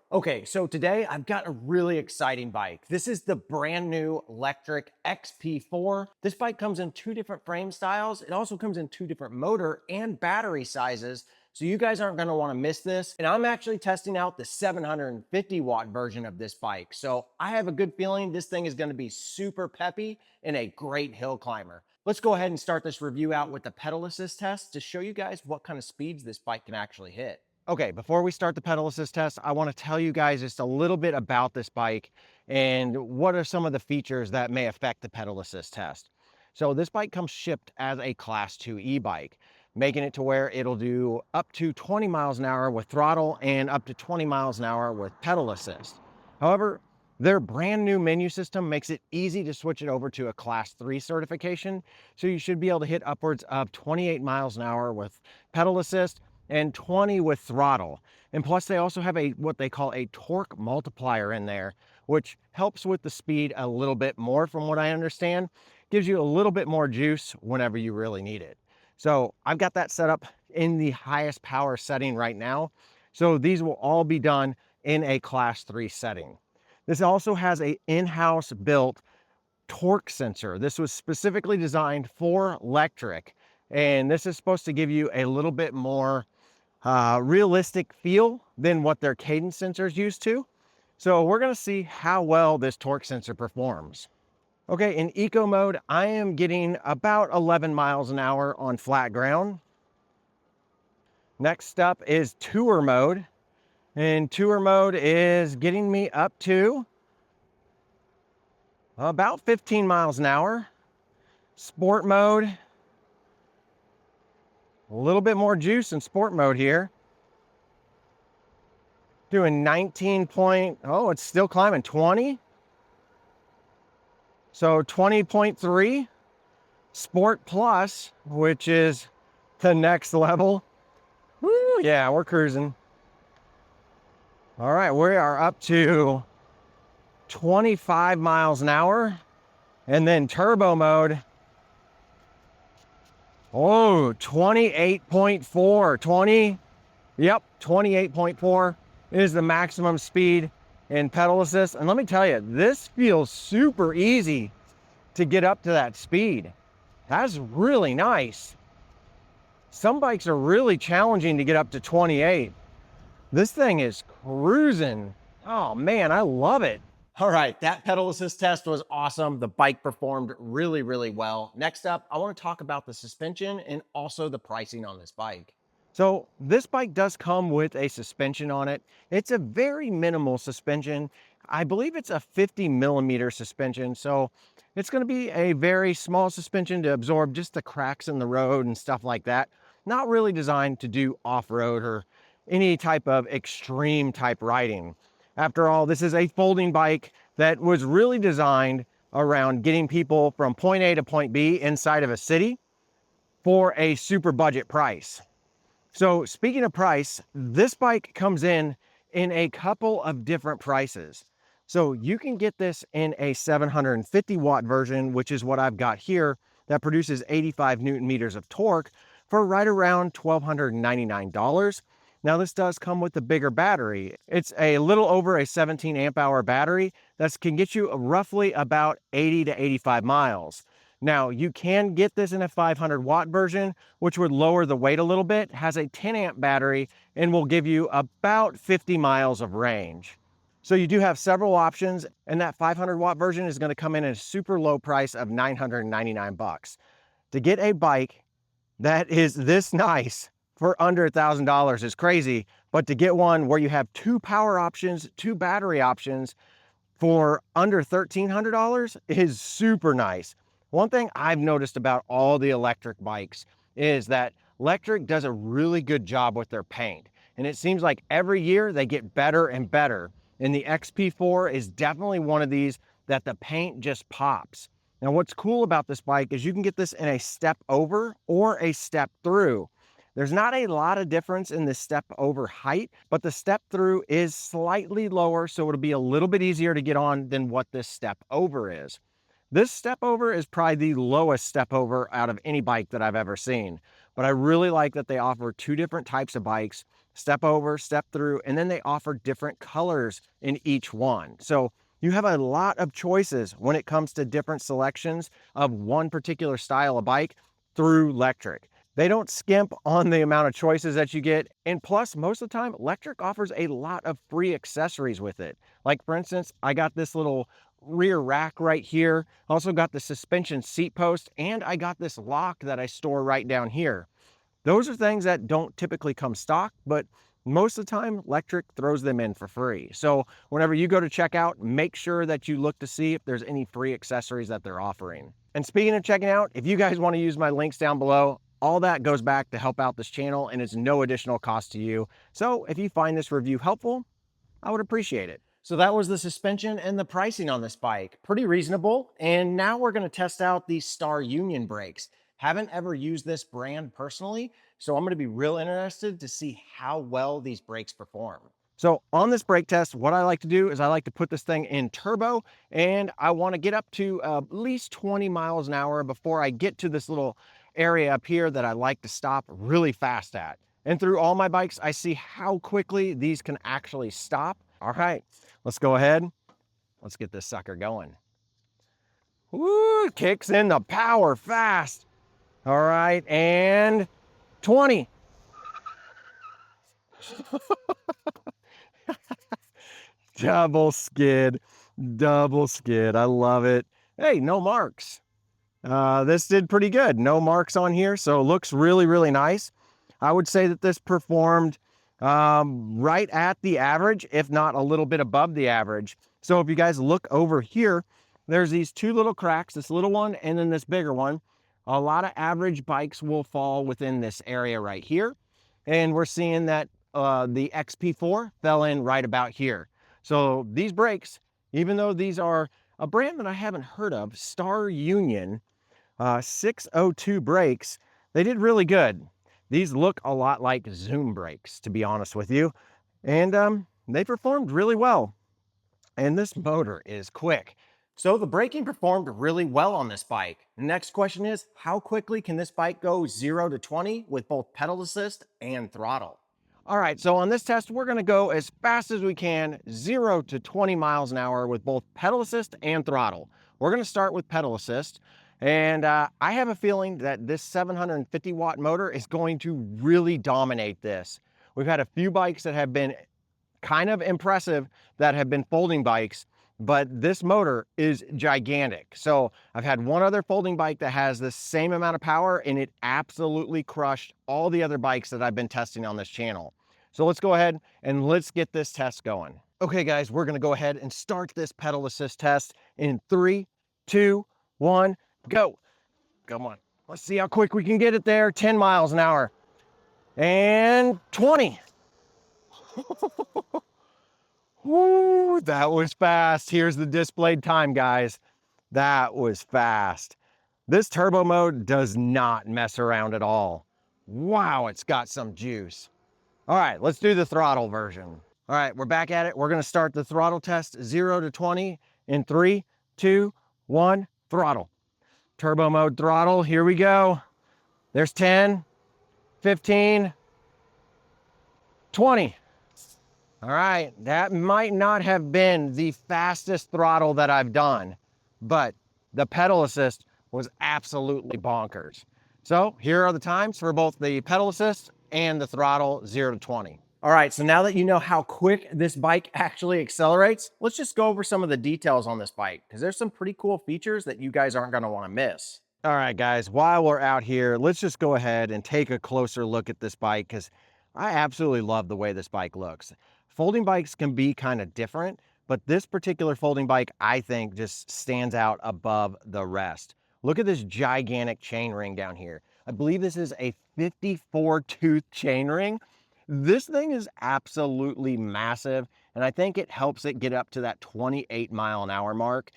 Okay, so today I've got a really exciting bike. This is the brand new Lectric XP4. This bike comes in two different frame styles. It also comes in two different motor and battery sizes. So you guys aren't gonna wanna miss this. And I'm actually testing out the 750 watt version of this bike. So I have a good feeling this thing is gonna be super peppy and a great hill climber. Let's go ahead and start this review out with the pedal assist test to show you guys what kind of speeds this bike can actually hit. Okay, before we start the pedal assist test, I want to tell you guys just a little bit about this bike and what are some of the features that may affect the pedal assist test. So this bike comes shipped as a class 2 e-bike, making it to where it'll do up to 20 miles an hour with throttle and up to 20 miles an hour with pedal assist. However, their brand new menu system makes it easy to switch it over to a class 3 certification. So you should be able to hit upwards of 28 miles an hour with pedal assist and 20 with throttle. And plus they also have what they call a torque multiplier in there, which helps with the speed a little bit more from what I understand. Gives you a little bit more juice whenever you really need it. So I've got that set up in the highest power setting right now. So these will all be done in a class 3 setting. This also has a in-house built torque sensor. This was specifically designed for Lectric, and this is supposed to give you a little bit more realistic feel than what their cadence sensors used to. So we're going to see how well this torque sensor performs. Okay, in eco mode, I am getting about 11 miles an hour on flat ground. Next up is tour mode. And tour mode is getting me up to about 15 miles an hour. Sport mode, a little bit more juice in sport mode here. Doing 19 point, oh, it's still climbing, 20. So 20.3. Sport Plus, which is the next level. Woo, yeah, we're cruising. All right, we are up to 25 miles an hour. And then turbo mode. Oh, 28.4, 20. Yep, 28.4 is the maximum speed in pedal assist. And let me tell you, this feels super easy to get up to that speed. That's really nice. Some bikes are really challenging to get up to 28. This thing is cruising. Oh man, I love it. All right, that pedal assist test was awesome. The bike performed really, really well. Next up, I want to talk about the suspension and also the pricing on this bike. So this bike does come with a suspension on it. It's a very minimal suspension. I believe it's a 50 millimeter suspension. So it's going to be a very small suspension to absorb just the cracks in the road and stuff like that. Not really designed to do off-road or any type of extreme type riding. After all, this is a folding bike that was really designed around getting people from point A to point B inside of a city for a super budget price. So speaking of price, this bike comes in a couple of different prices. So you can get this in a 750 watt version, which is what I've got here, that produces 85 Newton meters of torque for right around $1,299. Now this does come with a bigger battery. It's a little over a 17 amp hour battery that can get you roughly about 80 to 85 miles. Now you can get this in a 500 watt version, which would lower the weight a little bit, has a 10 amp battery, and will give you about 50 miles of range. So you do have several options, and that 500 watt version is going to come in at a super low price of 999 bucks. To get a bike that is this nice for under $1,000 is crazy, but to get one where you have two power options, two battery options for under $1,300 is super nice. One thing I've noticed about all the electric bikes is that Lectric does a really good job with their paint. And it seems like every year they get better and better. And the XP4 is definitely one of these that the paint just pops. Now what's cool about this bike is you can get this in a step over or a step through. There's not a lot of difference in the step over height, but the step through is slightly lower, so it'll be a little bit easier to get on than what this step over is. This step over is probably the lowest step over out of any bike that I've ever seen, but I really like that they offer two different types of bikes step over, step through, and then they offer different colors in each one. So you have a lot of choices when it comes to different selections of one particular style of bike through Lectric. They don't skimp on the amount of choices that you get. And plus, most of the time, Lectric offers a lot of free accessories with it. Like for instance, I got this little rear rack right here. Also got the suspension seat post, and I got this lock that I store right down here. Those are things that don't typically come stock, but most of the time, Lectric throws them in for free. So whenever you go to check out, make sure that you look to see if there's any free accessories that they're offering. And speaking of checking out, if you guys want to use my links down below, all that goes back to help out this channel, and it's no additional cost to you. So if you find this review helpful, I would appreciate it. So that was the suspension and the pricing on this bike. Pretty reasonable. And now we're going to test out these Star Union brakes. Haven't ever used this brand personally, so I'm going to be real interested to see how well these brakes perform. So on this brake test, what I like to do is I like to put this thing in turbo, and I want to get up to at least 20 miles an hour before I get to this little area up here that I like to stop really fast at. And through all my bikes, I see how quickly these can actually stop. All right, let's go ahead. Let's get this sucker going. Woo, kicks in the power fast. All right, and 20. Double skid, double skid. I love it. Hey, no marks. This did pretty good. No marks on here, so it looks really, really nice. I would say that this performed right at the average, if not a little bit above the average. So if you guys look over here, there's these two little cracks, this little one and then this bigger one. A lot of average bikes will fall within this area right here. And we're seeing that the XP4 fell in right about here. So these brakes, even though these are a brand that I haven't heard of, Star Union 602 brakes, they did really good. These look a lot like Zoom brakes, to be honest with you. And they performed really well. And this motor is quick. So the braking performed really well on this bike. The next question is, how quickly can this bike go 0 to 20 with both pedal assist and throttle? All right, so on this test, we're gonna go as fast as we can, 0 to 20 miles an hour with both pedal assist and throttle. We're gonna start with pedal assist. And I have a feeling that this 750 watt motor is going to really dominate this. We've had a few bikes that have been kind of impressive that have been folding bikes, but this motor is gigantic. So I've had one other folding bike that has the same amount of power, and it absolutely crushed all the other bikes that I've been testing on this channel. So let's go ahead and let's get this test going. Okay guys, we're gonna go ahead and start this pedal assist test in 3, 2, 1, go. Come on. Let's see how quick we can get it there. 10 miles an hour. And 20. Woo, that was fast. Here's the displayed time, guys. That was fast. This turbo mode does not mess around at all. Wow, it's got some juice. All right, let's do the throttle version. All right, we're back at it. We're gonna start the throttle test 0 to 20 in 3, 2, 1, throttle. Turbo mode throttle, here we go. There's 10, 15, 20. All right, that might not have been the fastest throttle that I've done, but the pedal assist was absolutely bonkers. So here are the times for both the pedal assist and the throttle 0 to 20. All right, so now that you know how quick this bike actually accelerates, let's just go over some of the details on this bike, because there's some pretty cool features that you guys aren't gonna wanna miss. All right, guys, while we're out here, let's just go ahead and take a closer look at this bike, because I absolutely love the way this bike looks. Folding bikes can be kind of different, but this particular folding bike, I think, just stands out above the rest. Look at this gigantic chain ring down here. I believe this is a 54 tooth chain ring. This thing is absolutely massive, and I think it helps it get up to that 28 mile an hour mark.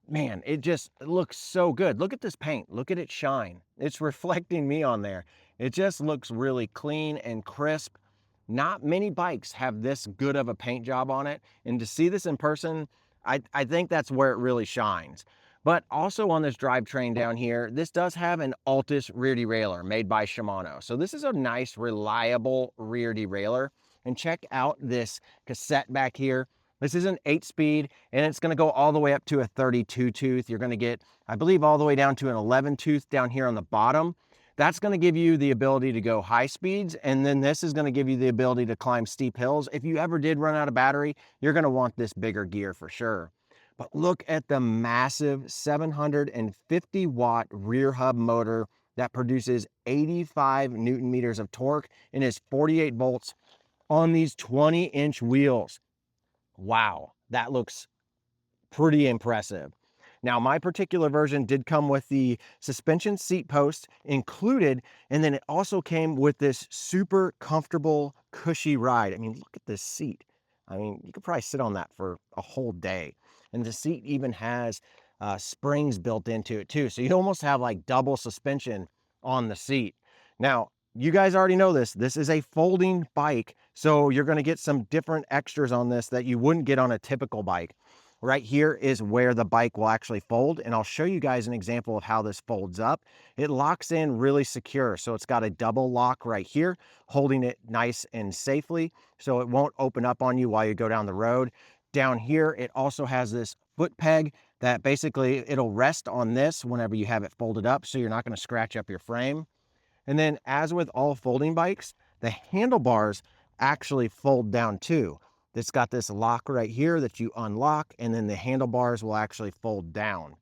Man, it just looks so good. Look at this paint. Look at it shine. It's reflecting me on there. It just looks really clean and crisp. Not many bikes have this good of a paint job on it, and to see this in person, I think that's where it really shines. But also on this drivetrain down here, this does have an Altus rear derailleur made by Shimano. So this is a nice, reliable rear derailleur. And check out this cassette back here. This is an 8-speed, and it's going to go all the way up to a 32 tooth. You're going to get, I believe, all the way down to an 11 tooth down here on the bottom. That's going to give you the ability to go high speeds, and then this is going to give you the ability to climb steep hills. If you ever did run out of battery, you're going to want this bigger gear for sure. But look at the massive 750 watt rear hub motor that produces 85 Newton meters of torque and is 48 volts on these 20-inch wheels. Wow, that looks pretty impressive. Now, my particular version did come with the suspension seat post included, and then it also came with this super comfortable, cushy ride. I mean, look at this seat. I mean, you could probably sit on that for a whole day. And the seat even has springs built into it too. So you almost have like double suspension on the seat. Now, you guys already know this. This is a folding bike, so you're going to get some different extras on this that you wouldn't get on a typical bike. Right here is where the bike will actually fold, and I'll show you guys an example of how this folds up. It locks in really secure, so it's got a double lock right here, holding it nice and safely, so it won't open up on you while you go down the road. Down here, it also has this foot peg that basically it'll rest on this whenever you have it folded up, so you're not going to scratch up your frame. And then, as with all folding bikes, the handlebars actually fold down too. It's got this lock right here that you unlock, and then the handlebars will actually fold down.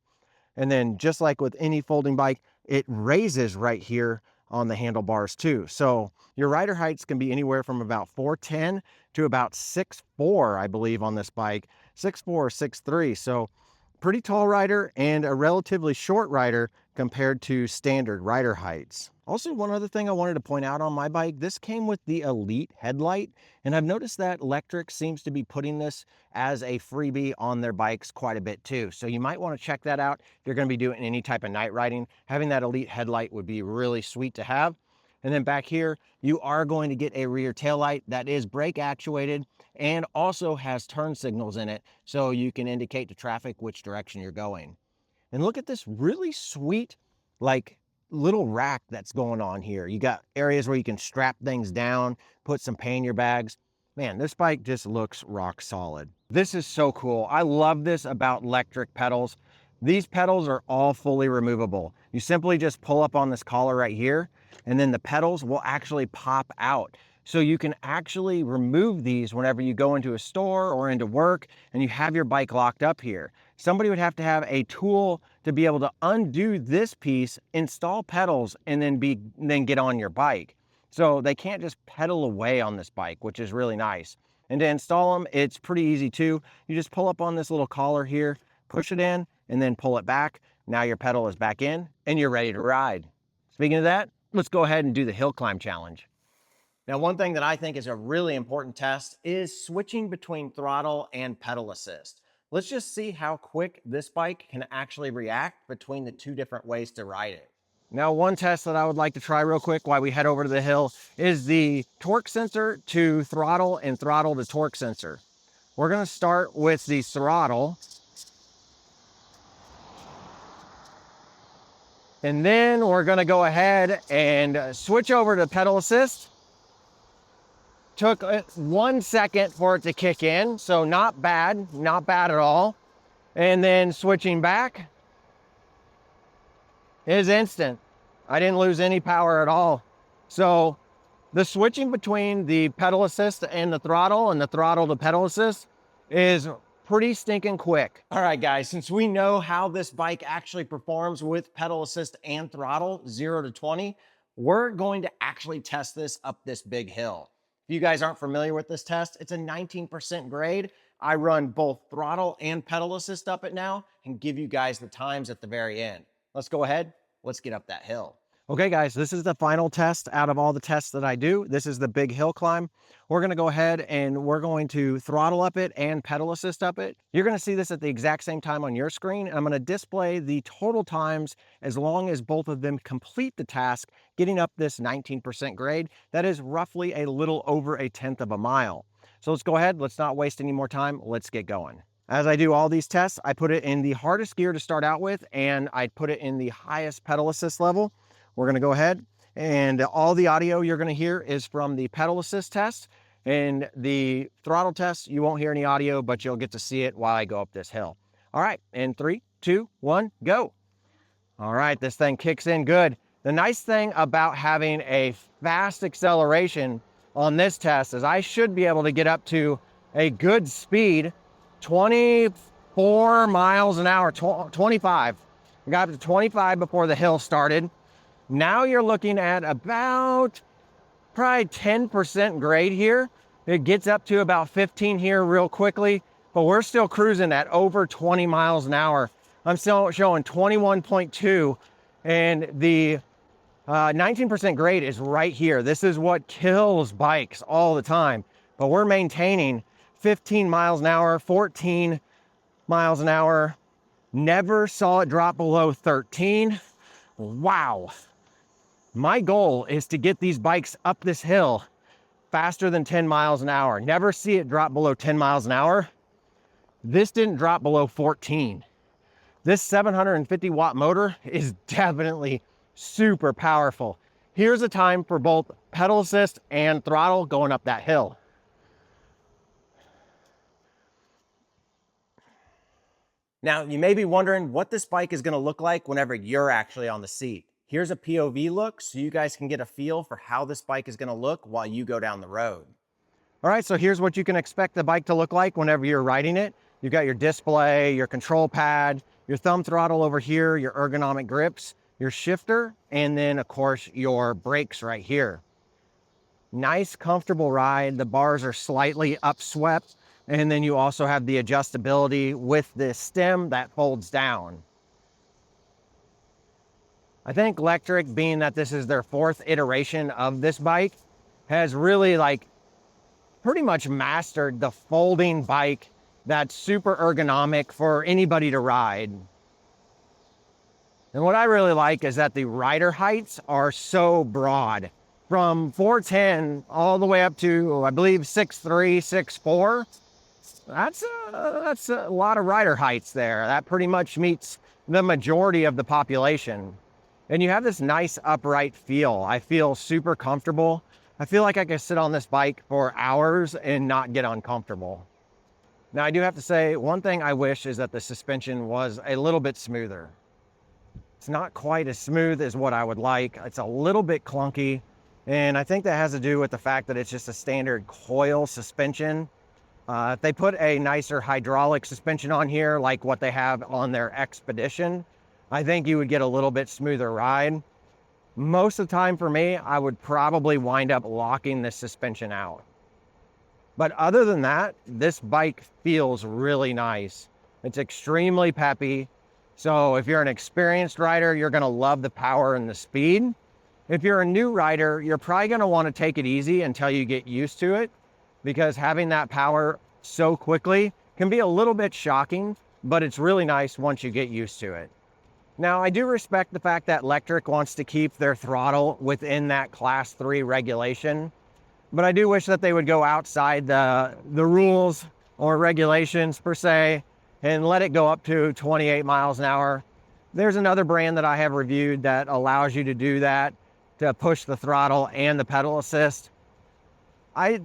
And then, just like with any folding bike, it raises right here on the handlebars too. So your rider heights can be anywhere from about 4'10" to about 6'4", I believe, on this bike. 6'4" or 6'3". So pretty tall rider and a relatively short rider compared to standard rider heights. Also, one other thing I wanted to point out on my bike, this came with the Elite headlight, and I've noticed that Lectric seems to be putting this as a freebie on their bikes quite a bit too. So you might want to check that out if you're going to be doing any type of night riding. Having that Elite headlight would be really sweet to have. And then back here, you are going to get a rear taillight that is brake actuated and also has turn signals in it, so you can indicate to traffic which direction you're going. And look at this really sweet, like, little rack that's going on here. You got areas where you can strap things down, put some pannier bags. Man, this bike just looks rock solid. This is so cool. I love this about Lectric pedals. These pedals are all fully removable. You simply just pull up on this collar right here, and then the pedals will actually pop out. So you can actually remove these whenever you go into a store or into work and you have your bike locked up here. Somebody would have to have a tool to be able to undo this piece, install pedals, and then get on your bike. So they can't just pedal away on this bike, which is really nice. And to install them, it's pretty easy too. You just pull up on this little collar here, push it in, and then pull it back. Now your pedal is back in and you're ready to ride. Speaking of that, let's go ahead and do the hill climb challenge. Now, one thing that I think is a really important test is switching between throttle and pedal assist. Let's just see how quick this bike can actually react between the two different ways to ride it. Now, one test that I would like to try real quick while we head over to the hill is the torque sensor to throttle and throttle to torque sensor. We're going to start with the throttle. And then we're going to go ahead and switch over to pedal assist. Took 1 second for it to kick in, so not bad at all. And then switching back is instant. I didn't lose any power at all. So the switching between the pedal assist and the throttle to pedal assist is pretty stinking quick. All right, guys, since we know how this bike actually performs with pedal assist and throttle, 0 to 20, we're going to actually test this up this big hill. If you guys aren't familiar with this test, it's a 19% grade. I run both throttle and pedal assist up it now and give you guys the times at the very end. Let's go ahead. Let's get up that hill. Okay, guys, this is the final test out of all the tests that I do. This is the big hill climb. We're going to go ahead and we're going to throttle up it and pedal assist up it. You're going to see this at the exact same time on your screen. I'm going to display the total times as long as both of them complete the task, getting up this 19% grade. That is roughly a little over 1/10 of a mile. So let's go ahead. Let's not waste any more time. Let's get going. As I do all these tests, I put it in the hardest gear to start out with, and I put it in the highest pedal assist level. We're going to go ahead, and all the audio you're going to hear is from the pedal assist test. In the throttle test, you won't hear any audio, but you'll get to see it while I go up this hill. All right, in 3, 2, 1, go. All right, this thing kicks in good. The nice thing about having a fast acceleration on this test is I should be able to get up to a good speed, 24 miles an hour, 25. I got up to 25 before the hill started. Now you're looking at about probably 10% grade here. It gets up to about 15 here real quickly, but we're still cruising at over 20 miles an hour. I'm still showing 21.2, and the 19% grade is right here. This is what kills bikes all the time, but we're maintaining 15 miles an hour, 14 miles an hour. Never saw it drop below 13. Wow. My goal is to get these bikes up this hill faster than 10 miles an hour. Never see it drop below 10 miles an hour. This didn't drop below 14. This 750 watt motor is definitely super powerful. Here's a time for both pedal assist and throttle going up that hill. Now, you may be wondering what this bike is going to look like whenever you're actually on the seat. Here's a POV look so you guys can get a feel for how this bike is going to look while you go down the road. All right, so here's what you can expect the bike to look like whenever you're riding it. You've got your display, your control pad, your thumb throttle over here, your ergonomic grips, your shifter, and then of course your brakes right here. Nice, comfortable ride. The bars are slightly upswept, and then you also have the adjustability with this stem that folds down. I think Lectric, being that this is their 4th iteration of this bike, has really pretty much mastered the folding bike that's super ergonomic for anybody to ride. And what I really like is that the rider heights are so broad. From 4'10" all the way up to, I believe, 6'3", 6'4". That's a lot of rider heights there. That pretty much meets the majority of the population. And you have this nice upright feel. I feel super comfortable. I feel like I could sit on this bike for hours and not get uncomfortable. Now, I do have to say, one thing I wish is that the suspension was a little bit smoother. It's not quite as smooth as what I would like. It's a little bit clunky. And I think that has to do with the fact that it's just a standard coil suspension. If they put a nicer hydraulic suspension on here, like what they have on their Expedition, I think you would get a little bit smoother ride. Most of the time for me, I would probably wind up locking this suspension out. But other than that, this bike feels really nice. It's extremely peppy. So if you're an experienced rider, you're gonna love the power and the speed. If you're a new rider, you're probably gonna wanna take it easy until you get used to it, because having that power so quickly can be a little bit shocking, but it's really nice once you get used to it. Now, I do respect the fact that Lectric wants to keep their throttle within that Class 3 regulation, but I do wish that they would go outside the rules or regulations per se and let it go up to 28 miles an hour. There's another brand that I have reviewed that allows you to do that, to push the throttle and the pedal assist. I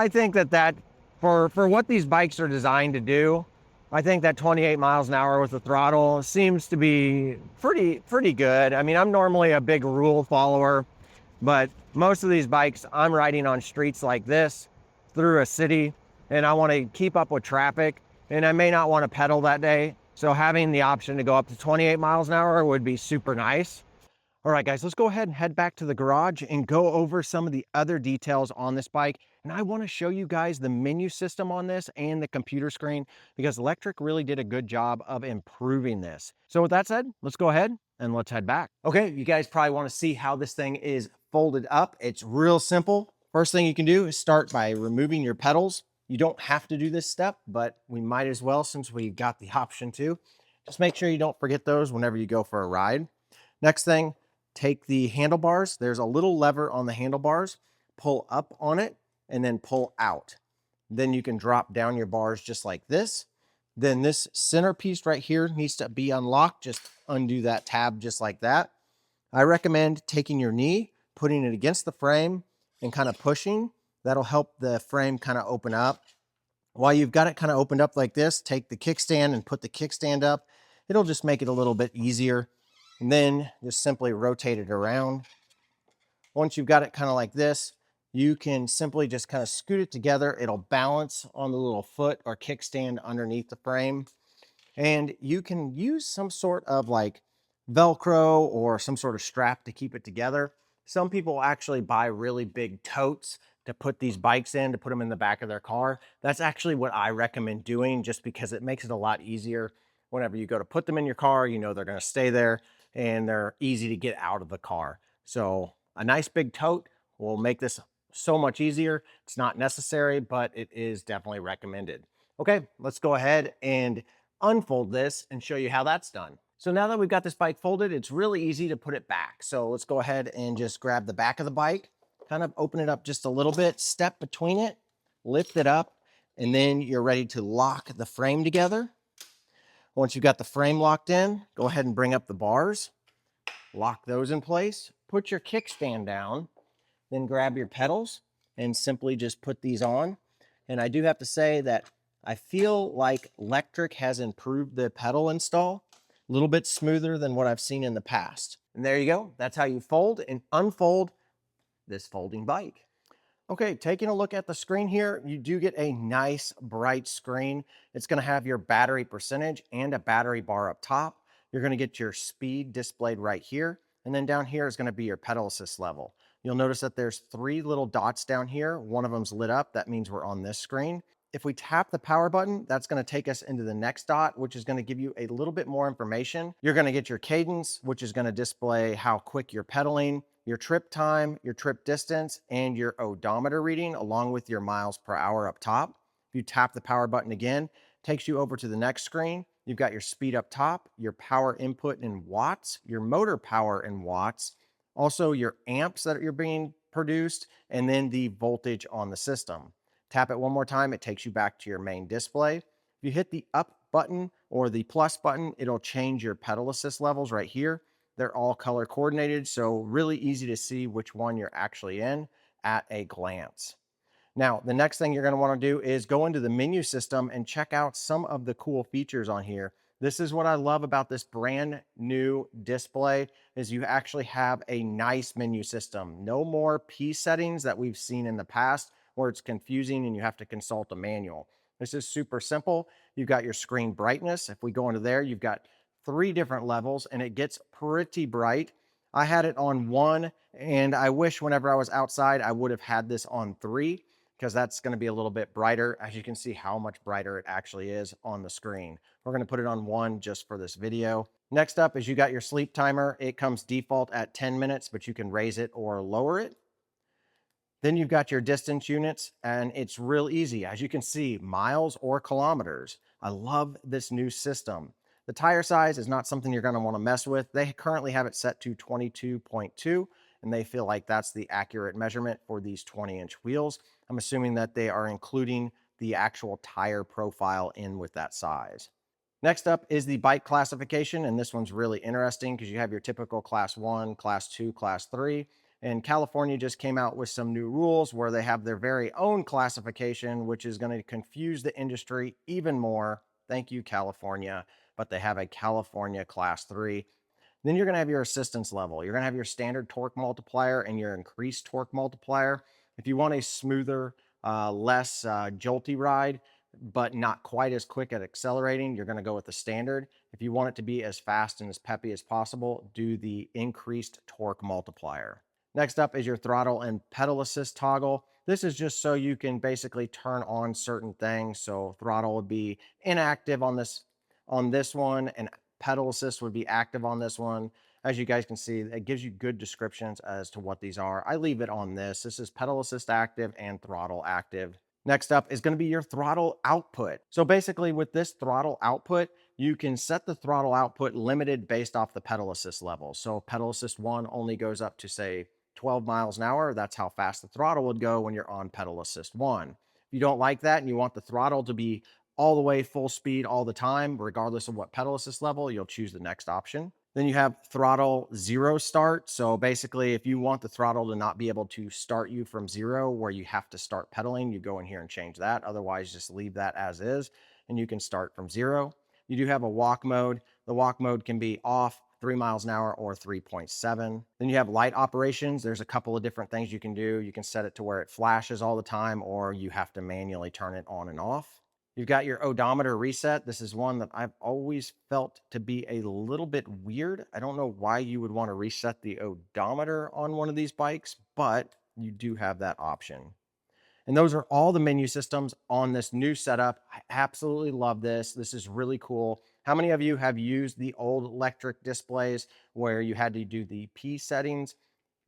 think that for what these bikes are designed to do, I think that 28 miles an hour with the throttle seems to be pretty good. I mean, I'm normally a big rule follower, but most of these bikes I'm riding on streets like this through a city, and I want to keep up with traffic, and I may not want to pedal that day. So having the option to go up to 28 miles an hour would be super nice. All right, guys, let's go ahead and head back to the garage and go over some of the other details on this bike. And I want to show you guys the menu system on this and the computer screen, because Lectric really did a good job of improving this. So with that said, let's go ahead and let's head back. Okay, you guys probably want to see how this thing is folded up. It's real simple. First thing you can do is start by removing your pedals. You don't have to do this step, but we might as well since we got the option to. Just make sure you don't forget those whenever you go for a ride. Next thing, take the handlebars. There's a little lever on the handlebars. Pull up on it and then pull out. Then you can drop down your bars just like this. Then this center piece right here needs to be unlocked. Just undo that tab just like that. I recommend taking your knee, putting it against the frame and kind of pushing. That'll help the frame kind of open up. While you've got it kind of opened up like this, take the kickstand and put the kickstand up. It'll just make it a little bit easier. And then just simply rotate it around. Once you've got it kind of like this, you can simply just kind of scoot it together. It'll balance on the little foot or kickstand underneath the frame. And you can use some sort of like Velcro or some sort of strap to keep it together. Some people actually buy really big totes to put these bikes in, to put them in the back of their car. That's actually what I recommend doing, just because it makes it a lot easier. Whenever you go to put them in your car, you know they're going to stay there and they're easy to get out of the car. So a nice big tote will make this so much easier. It's not necessary, but it is definitely recommended. Okay, let's go ahead and unfold this and show you how that's done. So now that we've got this bike folded, it's really easy to put it back. So let's go ahead and just grab the back of the bike, kind of open it up just a little bit, step between it, lift it up, and then you're ready to lock the frame together. Once you've got the frame locked in, go ahead and bring up the bars, lock those in place, put your kickstand down, then grab your pedals and simply just put these on. And I do have to say that I feel like Lectric has improved the pedal install a little bit smoother than what I've seen in the past. And there you go. That's how you fold and unfold this folding bike. Okay, taking a look at the screen here, you do get a nice bright screen. It's going to have your battery percentage and a battery bar up top. You're going to get your speed displayed right here. And then down here is going to be your pedal assist level. You'll notice that there's 3 little dots down here. One of them's lit up. That means we're on this screen. If we tap the power button, that's going to take us into the next dot, which is going to give you a little bit more information. You're going to get your cadence, which is going to display how quick you're pedaling, your trip time, your trip distance, and your odometer reading, along with your miles per hour up top. If you tap the power button again, it takes you over to the next screen. You've got your speed up top, your power input in watts, your motor power in watts, also your amps that are being produced, and then the voltage on the system. Tap it one more time, it takes you back to your main display. If you hit the up button or the plus button, it'll change your pedal assist levels right here. They're all color coordinated, so really easy to see which one you're actually in at a glance. Now, the next thing you're going to want to do is go into the menu system and check out some of the cool features on here. This is what I love about this brand new display, is you actually have a nice menu system. No more P settings that we've seen in the past where it's confusing and you have to consult a manual. This is super simple. You've got your screen brightness. If we go into there, you've got 3 different levels and it gets pretty bright. I had it on 1, and I wish whenever I was outside I would have had this on 3, because that's going to be a little bit brighter. As you can see how much brighter it actually is on the screen. We're going to put it on 1 just for this video. Next up is you got your sleep timer. It comes default at 10 minutes, but you can raise it or lower it. Then you've got your distance units, and it's real easy. As you can see, miles or kilometers. I love this new system. The tire size is not something you're going to want to mess with. They currently have it set to 22.2, and they feel like that's the accurate measurement for these 20-inch wheels. I'm assuming that they are including the actual tire profile in with that size. Next up is the bike classification, and this one's really interesting because you have your typical class 1, class 2, class 3. And California just came out with some new rules where they have their very own classification, which is going to confuse the industry even more. Thank you, California. But they have a California class 3. Then you're going to have your assistance level. You're going to have your standard torque multiplier and your increased torque multiplier. If you want a smoother, less jolty ride, but not quite as quick at accelerating, you're going to go with the standard. If you want it to be as fast and as peppy as possible, do the increased torque multiplier. Next up is your throttle and pedal assist toggle. This is just so you can basically turn on certain things. So throttle would be inactive on this one, and pedal assist would be active on this one. As you guys can see, it gives you good descriptions as to what these are. I leave it on this. This is pedal assist active and throttle active. Next up is going to be your throttle output. So basically with this throttle output, you can set the throttle output limited based off the pedal assist level. So pedal assist 1 only goes up to, say, 12 miles an hour. That's how fast the throttle would go when you're on pedal assist 1. If you don't like that and you want the throttle to be all the way full speed all the time, regardless of what pedal assist level, you'll choose the next option. Then you have throttle zero start. So basically, if you want the throttle to not be able to start you from zero, where you have to start pedaling, you go in here and change that. Otherwise, just leave that as is, and you can start from zero. You do have a walk mode. The walk mode can be off, 3 miles an hour or 3.7. Then you have light operations. There's a couple of different things you can do. You can set it to where it flashes all the time, or you have to manually turn it on and off. You've got your odometer reset. This is one that I've always felt to be a little bit weird. I don't know why you would want to reset the odometer on one of these bikes, but you do have that option. And those are all the menu systems on this new setup. I absolutely love this. This is really cool. How many of you have used the old Lectric displays where you had to do the P settings?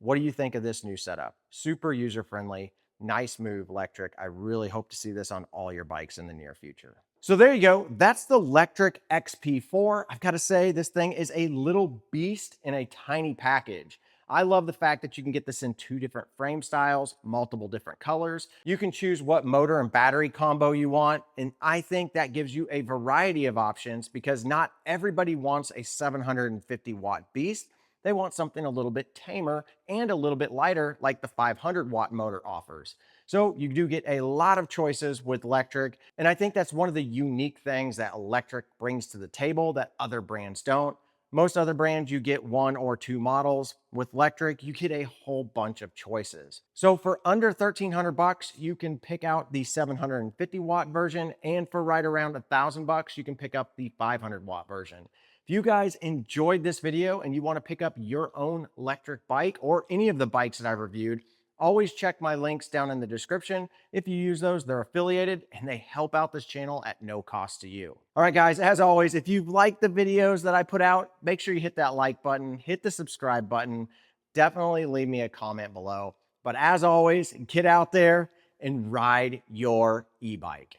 What do you think of this new setup? Super user-friendly. Nice move, Lectric. I really hope to see this on all your bikes in the near future. So there you go. That's the Lectric XP4. I've got to say, this thing is a little beast in a tiny package. I love the fact that you can get this in 2 different frame styles, multiple different colors. You can choose what motor and battery combo you want, and I think that gives you a variety of options because not everybody wants a 750 watt beast. They want something a little bit tamer and a little bit lighter like the 500 watt motor offers. So you do get a lot of choices with Lectric, and I think that's one of the unique things that Lectric brings to the table that other brands don't. Most other brands, you get 1 or 2 models. With Lectric, you get a whole bunch of choices. So for under 1,300 bucks, you can pick out the 750 watt version, and for right around 1,000 bucks, you can pick up the 500 watt version. If you guys enjoyed this video and you want to pick up your own electric bike or any of the bikes that I've reviewed, always check my links down in the description. If you use those, they're affiliated and they help out this channel at no cost to you. All right, guys, as always, if you've liked the videos that I put out, make sure you hit that like button, hit the subscribe button. Definitely leave me a comment below. But as always, get out there and ride your e-bike.